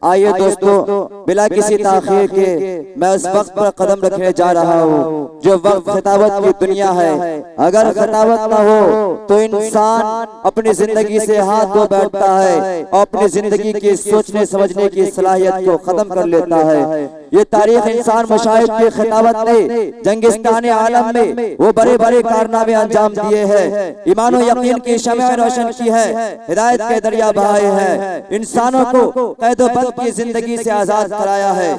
आइए दोस्तों, बिला किसी ताखीर के मैं उस वक्त पर कदम रखने जा रहा हूँ जो वक्त खिताबत की दुनिया है। अगर खिताबत न हो तो इंसान अपनी जिंदगी से हाथ धो बैठता है और अपनी जिंदगी की सोचने समझने की सलाहियत को खत्म कर लेता है। ये तारीख इंसान मुशाहिद के खिताबत ने जंगिस्तान आलम में वो बड़े बड़े कारनामे अंजाम दिए हैं, ईमान और यकीन की शमअ रोशन की है, हिदायत के दरिया बहाए हैं, इंसानों को कैदो बंद की जिंदगी से आजाद कराया है,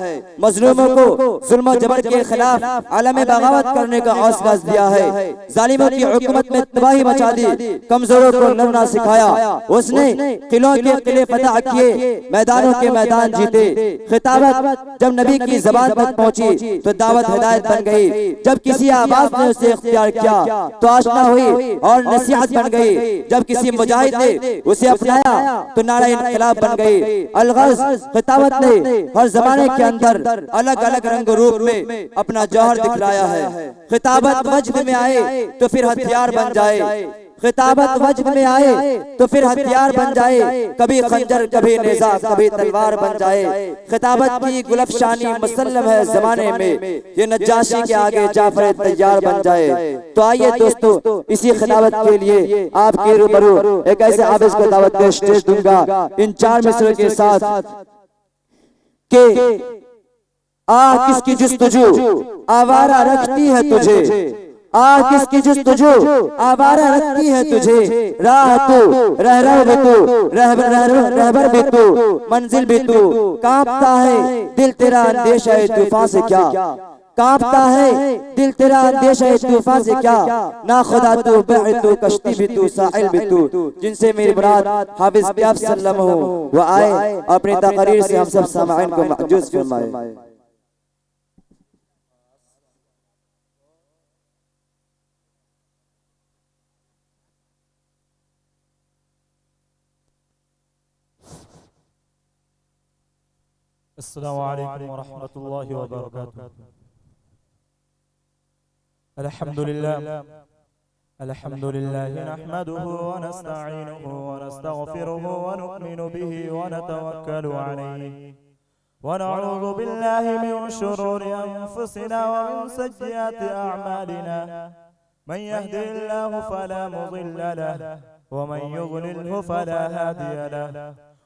मजलूमों को जुल्म और जबर के खिलाफ आलम बगावत करने का हौसला दिया है, जालिमों की हुकूमत में तबाही मचा दी, कमजोरों को लड़ना सिखाया। उसने किलों के किले फतह किए, मैदानों के मैदान जीते। खिताबत जब नबी की जबान तक पहुंची तो दावत हिदायत बन गई। जब किसी आवाज ने उसे इख्तियार किया तो आशना हुई और नसीहत बन गई। जब किसी मुजाहिद ने उसे अपनाया तो नारा इनकलाब बन गई। अलगज़ खिताबत ने हर जमाने के अंदर अलग अलग रंग रूप में अपना जौहर दिखलाया है। खिताबत वजद में आए तो फिर हथियार बन जाए, खिताबत वजद में आए तो फिर हथियार बन जाए, कभी खंजर कभी नेज़ा कभी तलवार बन जाए। खिताबत की गुलफशानी मुसल्लम है जमाने में, ये नज्जाशी के आगे जाफर तैयार बन जाए। तो आइए दोस्तों, इसी खिताबत के लिए आपके रूबरू एक ऐसे आबिद को दावत पेश दूंगा इन चार मिसरों के साथ के आ किसकी जुस्तजू आवारा रखती है तुझे, आ किसकी जुस्तजू आवारा रखती है तुझे, राह तू रहबर भी तू रहबर भी तू मंजिल भी तू, कांपता है दिल तेरा अंदेशा है तूफान से क्या, कांपता है दिल तेरा अंदेशा है तूफान से क्या, ना खुदा तू बहर तू कश्ती भी तू साहिल भी तू। जिनसे मेरी मुराद हाफिज प्याफ सल्लम हो वो आए अपनी तकरीर से हम सब सामाइन को महजूज फरमाए। अस्सलामु अलैकुम व रहमतुल्लाहि व बरकातुहू। अल्हम्दुलिल्लाह नहमदुहु व नस्तईनुहु व नस्तगफिरुहु व नु'मिनु बिही व नतवक्कलु अलैहि व नऊज़ु बिल्लाहि मिन शुरूरि अनफुसिना व मिन सय्यिआति अअमालिना। मन यहदिहिल्लाहु फला मुदिल्ल लहु व मन युद्लिल्हु फला हादिय लहु।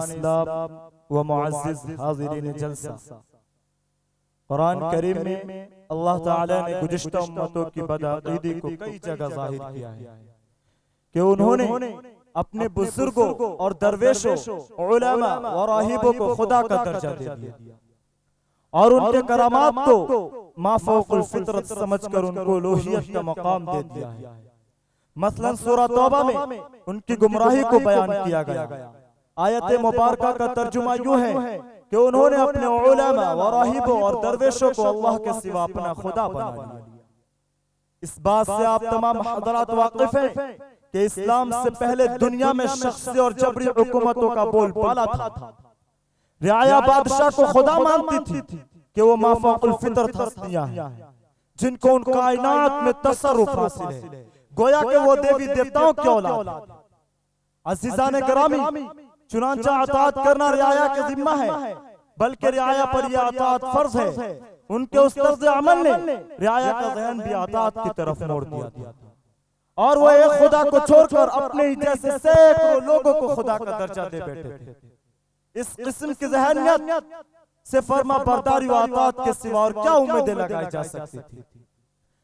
इस्लाम व मुअज़्ज़िज़ हाज़िरीन जलसा, कुरान करीम में अल्लाह ताला ने गुज़िश्ता उम्मतों की बदअक़ीदी को कई जगह ज़ाहिर किया है कि उन्होंने अपने बुजुर्गों और दरवेशों, उलमा और राहिबों को खुदा का दर्जा दे दिया और उनके करामात को माफ़ौक़ुल फ़ितरत समझकर उनको लोहियत का मकाम दे दिया है। मसलन सूरह तौबा में उनकी गुमराही को बयान किया गया। आयत मुबारका का तर्जुमा यूं है कि उन्होंने अपने उलमा व राहिबों और दरवेशों को अल्लाह के सिवा अपना खुदा बना लिया। इस बात से आप तमाम हज़रात वाकिफ हैं कि इस्लाम से पहले दुनिया में शख्सी और जबरी हुकूमतों का बोलबाला था। रियाया बादशाह को खुदा मानती थी कि वो माफ़ौक़ुल फ़ितरत हस्तियां हैं जिनको उन कायनात में तसर्रुफ़ हासिल है, गोया कि वो देवी देवताओं की औलाद। अज़ीज़ान गिरामी, चुनांचा अताअत करना रियाया के जिम्मा है, बल्कि रियाया पर यह अताअत फर्ज है। उनके उस तर्ज़ अमल ने रियाया का ज़हन भी अताअत की तरफ मोड़ दिया था और वो एक खुदा को छोड़कर अपने ही जैसे सैकड़ों लोगों को खुदा का दर्जा दे बैठे थे। इस किस्म की ज़हनियत से फर्मा बरदारी व अताअत के सिवा और क्या उम्मीदें लगाई जा सकती थी।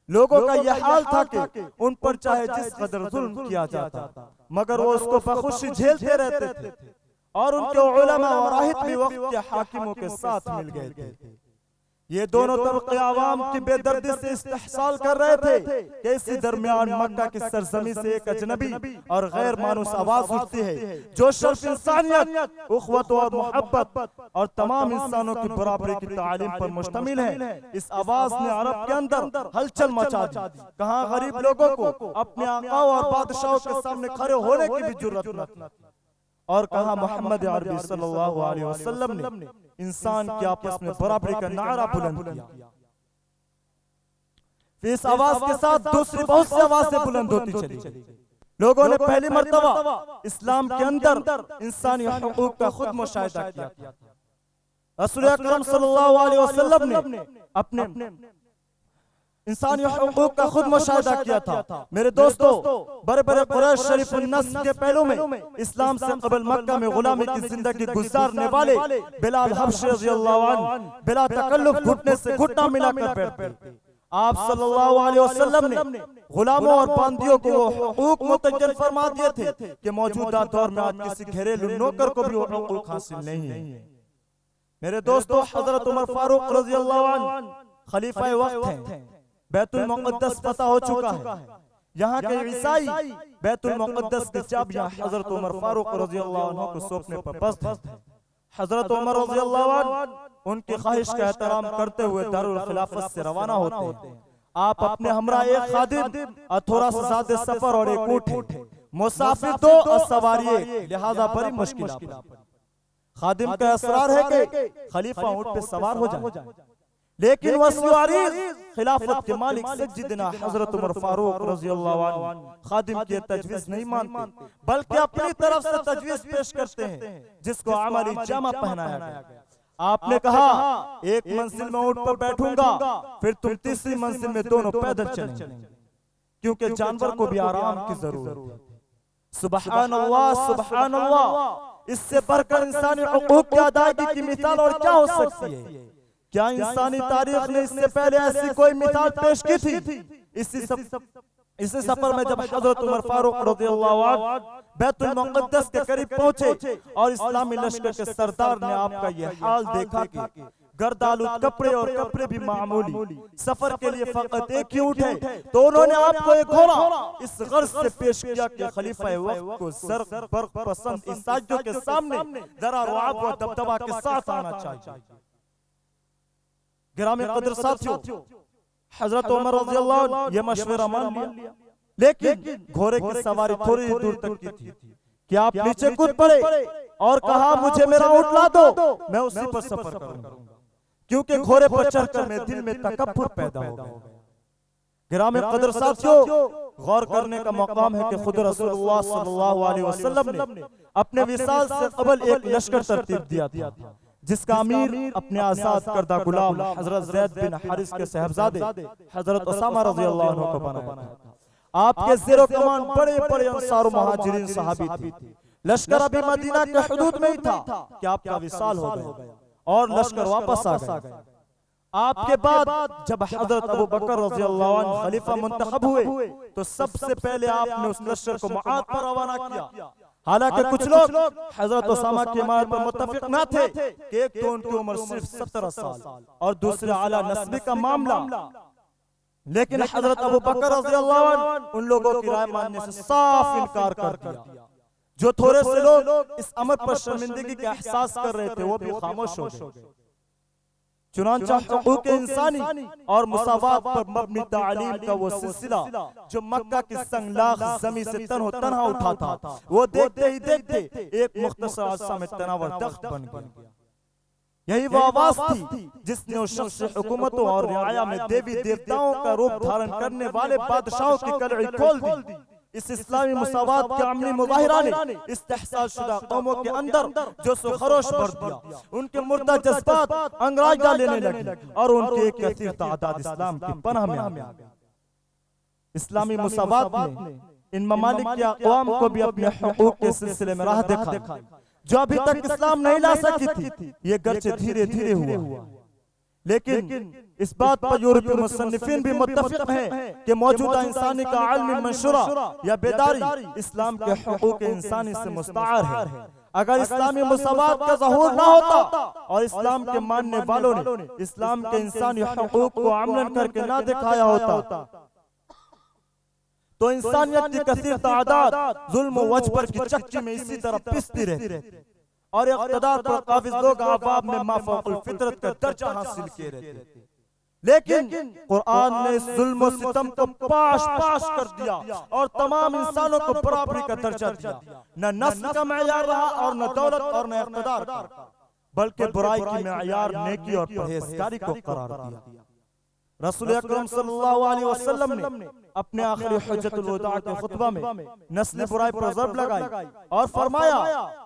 लोगों का यह हाल था कि उन पर चाहे जिस कदर जुल्म किया जाता मगर वो उसको बखुशी झेलते रहते थे और उनके उलमा व राहिब भी वक्त के हाकिमों के साथ मिल गए थे। ये दोनों तबके आवाम की बेदर्दी से इस्तेहसाल कर रहे थे कि इसी दरमियान मक्का की सरजमी से एक अजनबी और गैर मानूस आवाज उठती है जो सिर्फ इंसानियत, उखवत और मोहब्बत और तमाम इंसानों की बराबरी की तालीम पर मुश्तमिल है। इस आवाज ने अरब के अंदर हलचल मचा दी। कहाँ गरीब लोगों को अपने आका और बादशाहों के सामने खड़े होने की भी जुर्रत न थी, और कहा मोहम्मद अरबी सल्लल्लाहु अलैहि वसल्लम ने इंसान के आपस में बराबरी का नारा बुलंद किया। फिर इस आवाज के साथ दूसरी बहुत सी आवाजें बुलंद होती चली। लोगों ने पहली मर्तबा इस्लाम के अंदर इंसानी हुकूक का खुद मुशाहिदा किया। रसूल अकरम सल्लल्लाहु अलैहि वसल्लम ने अपने इंसानी हुकूक का खुद मुशाहिदा किया था। मेरे दोस्तों, बड़े बड़े कुरैश शरीफ नस्ल के पहलू में इस्लाम से कबल मक्का में गुलामी की जिंदगी गुजारने वाले बिलाल हबशी रज़ियल्लाहु अन्हु बिला तकल्लुफ घुटने से घुटना मिलाकर बैठते। आप सल्लल्लाहु अलैहि वसल्लम ने गुलामों और बंदियों को वो हुकूक मुतय्यन फरमा दिए थे कि मौजूदा दौर में आज किसी घरेलू नौकर को भी वो हुकूक हासिल नहीं है। मेरे दोस्तों, हजरत उमर फारूक रज़ियल्लाहु अन्हु खलीफा वक्त हैं। बैतुल मुक़द्दस पता हो चुका है। यहाँ के ईसाई बैतुल मुक़द्दस की चाबियां हजरत उमर फारूक रज़ियल्लाहु अन्हु को सौंपने पर पस्त हैं। हजरत उमर रज़ियल्लाहु अन्हु उनकी ख्वाहिश का एहतराम करते हुए दारुल खिलाफत से रवाना होते हैं। आप अपने हमरा एक खादिम और थोड़ा सा ज़्यादा सफर और एक ऊँट, मुसाफिर दो और सवारी एक, लिहाजा बड़ी मुश्किल। खादिम का असरार है कि खलीफा ऊँट पे सवार हो जाए, लेकिन वसीवारिस खिलाफत के मालिक सज्जिदना हजरत उमर फारूक रज़ियल्लाहु अन्हु खादिम की तजवीज़ नहीं मानते, बल्कि अपनी तरफ से तजवीज़ पेश करते हैं जिसको अमली जामा पहनाया गया। आपने कहा एक मंजिल में ऊँट पर बैठूंगा, फिर तुम तीसरी मंजिल में दोनों पैदल चलेंगे, क्योंकि जानवर को भी आराम की जरूरत है। सुबहान अल्लाह, सुबहान अल्लाह। इससे बढ़कर इंसानी हुकूक की अदायगी की मिसाल और क्या हो सकती है? क्या इंसानी तारीख ने इससे पहले ऐसी कोई मिसाल पेश की थी? इसी सफर में जब हजरत उमर फारूक रज़ियल्लाहु अन्हु बैतुल मुक़द्दस के करीब पहुंचे और इस्लामी लश्कर के सरदार ने आपका ये हाल देखा कि गर्दालू कपड़े और कपड़े भी मामूली, सफर के लिए फकत एक ही ऊँट है, तो उन्होंने आपको एक घोड़ा इस गर्ज से पेश किया कि खलीफा वक्त को ज़र्क बर्क पसंद ईसाइयों के सामने जरा रुआब व दबदबा के साथ आना चाहिए। गिरामी कदर साथियों, हजरत उमर रज़ियल्लाहु अन्हु ये मशवरा मान लिया, लेकिन घोड़े की सवारी थोड़ी दूर तक की थी कि आप नीचे कूद पड़े और कहा मुझे मेरा ऊँट ला दो, मैं उसी पर सफर करूंगा, क्योंकि घोड़े पर चढ़कर मेरे दिल में तकब्बुर पैदा हो गया। गिरामी कदर साथियों, गौर करने का मकाम है कि खुद रसूलुल्लाह सल्लल्लाहु अलैहि वसल्लम ने अपने विसाल से कबल एक लश्कर तरतीब दिया था, जिसका अमीर अपने आजाद करदा गुलाम हजरत ज़ैद बिन हारिस के साहबजादे हजरत उसामा रज़ियल्लाहु अन्हु को बनाया था। आपके ज़ेरो कमान बड़े बड़े अंसार मुहाजिरीन सहाबी थे। लश्कर अभी मदीना के हुदूद में ही था कि आपका विसाल हो गया और लश्कर वापस आ गया। आपके बाद जब हजरत अबू बकर रज़ियल्लाहु अन्हु खलीफा मुंतखब हुए, तो सबसे पहले आपने उस लश्कर को मुआद पर रवाना किया। हालांकि कुछ लोग हजरत उसामा की इमारत पर मुत्तफिक न थे कि एक तो उनकी उम्र सिर्फ 17 साल और दूसरे आला नस्बी का मामला, लेकिन हजरत अबू बकर रज़ियल्लाहु अन्हु उन लोगों की राय मानने से साफ इनकार कर दिया। जो थोड़े से लोग इस अमर पर शर्मिंदगी का एहसास कर रहे थे वो भी खामोश हो गए। चुनांचा हुकूक इंसानी और मुसावात पर मबनी तालीम का वो सिलसिला जो मक्का की संगलाख जमी से तन्हा उठा था, वो देखते ही देखते एक मुख्तसर अरसा में तनावर तख्त बन गया। यही वो आवाज थी जिसने उस शख्स हुकूमतों और रियाया में देवी देवताओं का रूप धारण करने वाले बादशाहों की कलई खोल दी। इस इस्लामी मुसावात के अमली मुजाहिरा ने इस्तेहसाल शुदा कौमों के अंदर जो खरोश भर दिया, उनके मुर्दा जज्बात अंगराजा लेने लगे और उनके एक कसीर तादाद इस्लाम की पनाह में आ गए। इस्लामी मुसावात ने इन ममालिक के अक़वाम को भी अपने हुकूक के सिलसिले में राह दिखाई जो अभी तक इस्लाम नहीं ला सकी थी। ये गर्चे धीरे धीरे हुआ। लेकिन इस बात पर यूरोपीय मुसन्निफीन भी मुत्तफिक हैं कि मौजूदा इंसानी का आलमी मंशूरा या बेदारी इस्लाम के हुकूक इंसानी से मुस्तआर है। अगर इस्लामी मुसावात का ज़हूर ना होता और इस्लाम के मानने वालों ने इस्लाम के इंसानी हुकूक को अमलन करके ना दिखाया होता तो इंसानियत की कसीर तादाद जुल्म व वजबर की चक्की में इसी तरह पिसती रहती और इक़्तिदार पर काबिज लोग आवाम में माफ़ौक़ुल फितरत का दर्जा हासिल किए रहते। लेकिन कुरान ने इस जुल्म और सितम को पाश पाश कर दिया और तमाम इंसानों को बराबरी का दर्जा दिया। न नस्ल का मयार रहा और न दौलत और न इक़्तिदार का, बल्कि बुराई की मयार नेकी और परहेजगारी को करार दिया। रसूल अकरम सल्लल्लाहु अलैहि वसल्लम ने अपने आखिरी हुज्जतुल वदा के खुतबा में नस्ल बुराई पर ज़रब लगाई और फरमाया,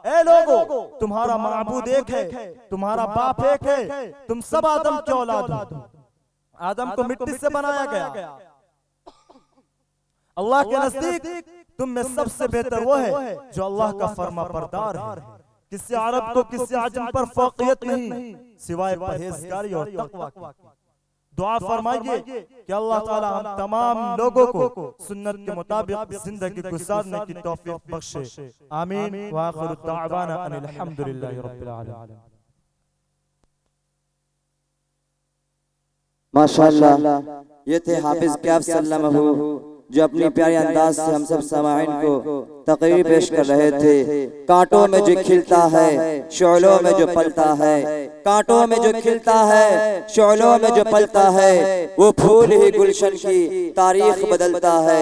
ए लोगों, तुम्हारा माबूद एक है, तुम्हारा बाप एक है, तुम सब आदम की औलाद हो। आदम को मिट्टी से बनाया गया। अल्लाह के नजदीक तुम में सबसे बेहतर वो है जो अल्लाह का फर्मा बरदार है। किसी अरब को किसी अजम पर फौकियत नहीं सिवाय परहेजगारी और तक़वा की। दुआ फरमाइए कि अल्लाह ताला हम तमाम लोगों को सुन्नत के मुताबिक जिंदगी गुजारने की तौफीक बख्शे। आमीन व आखिरु दाअवाना अनिल हम्दुलिल्लाहि रब्बिल आलमीन। माशाअल्लाह, ये थे हाफिज कैफ सल्लल्लाहु जो अपनी प्यारे अंदाज से हम सब समाईन को तकरीर पेश कर रहे थे। कांटों में जो खिलता है, शोलों में जो पलता है, कांटों में जो खिलता है, शोलों में जो पलता है, वो फूल ही गुलशन की तारीख बदलता है।